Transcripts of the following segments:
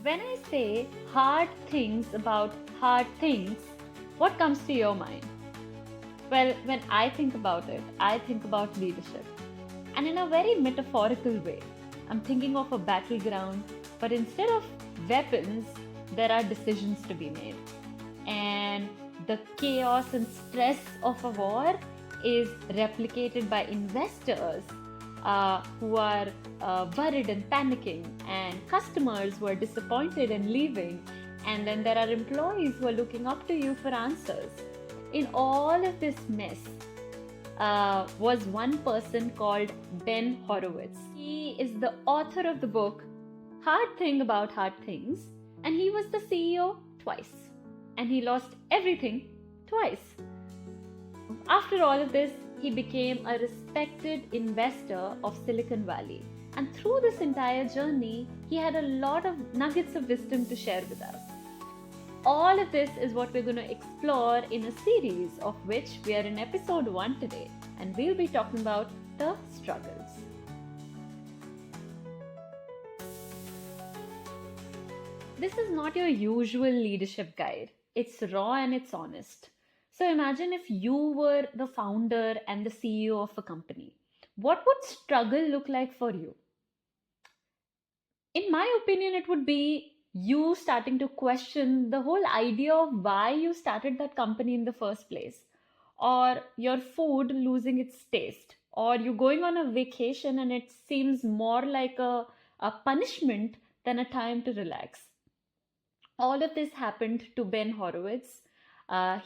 When I say hard things about hard things, what comes to your mind? Well, when I think about it, I think about leadership. And in a very metaphorical way, I'm thinking of a battleground, but instead of weapons, there are decisions to be made. And the chaos and stress of a war is replicated by investors who are worried and panicking, and customers who are disappointed and leaving, and then there are employees who are looking up to you for answers. In all of this mess was one person called Ben Horowitz. He is the author of the book Hard Thing About Hard Things, and he was the CEO twice, and he lost everything twice. After all of this, he became a respected investor of Silicon Valley. And through this entire journey, he had a lot of nuggets of wisdom to share with us. All of this is what we're going to explore in a series of which we are in episode 1 today. And we'll be talking about the struggles. This is not your usual leadership guide. It's raw and it's honest. So imagine if you were the founder and the CEO of a company. What would struggle look like for you? In my opinion, it would be you starting to question the whole idea of why you started that company in the first place, or your food losing its taste, or you going on a vacation and it seems more like a punishment than a time to relax. All of this happened to Ben Horowitz.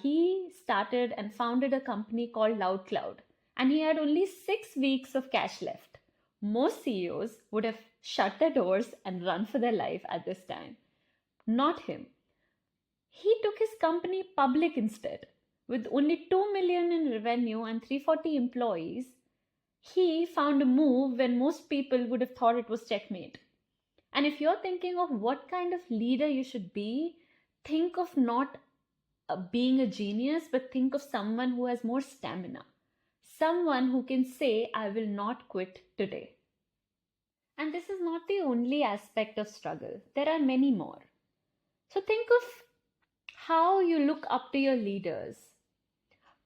He started and founded a company called LoudCloud, and he had only 6 weeks of cash left. Most CEOs would have shut their doors and run for their life at this time. Not him. He took his company public instead. With only 2 million in revenue and 340 employees, he found a move when most people would have thought it was checkmate. And if you're thinking of what kind of leader you should be, think of not being a genius, but think of someone who has more stamina. Someone who can say, I will not quit today. And this is not the only aspect of struggle. There are many more. So think of how you look up to your leaders.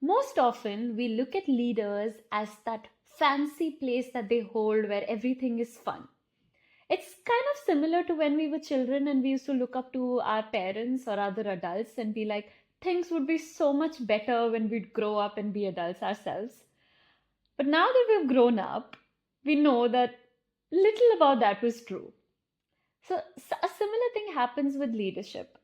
Most often, we look at leaders as that fancy place that they hold where everything is fun. It's kind of similar to when we were children and we used to look up to our parents or other adults and be like, things would be so much better when we'd grow up and be adults ourselves. But now that we've grown up, we know that little about that was true. So a similar thing happens with leadership.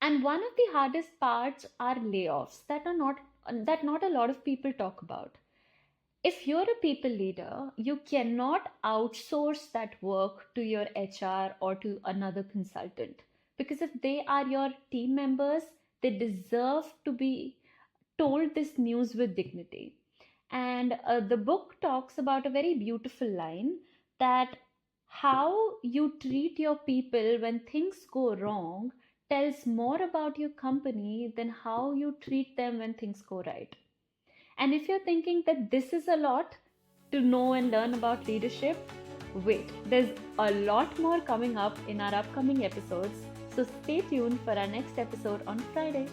And one of the hardest parts are layoffs that not a lot of people talk about. If you're a people leader, you cannot outsource that work to your HR or to another consultant, because if they are your team members, they deserve to be told this news with dignity. And the book talks about a very beautiful line that how you treat your people when things go wrong tells more about your company than how you treat them when things go right. And if you're thinking that this is a lot to know and learn about leadership, wait, there's a lot more coming up in our upcoming episodes. So stay tuned for our next episode on Friday.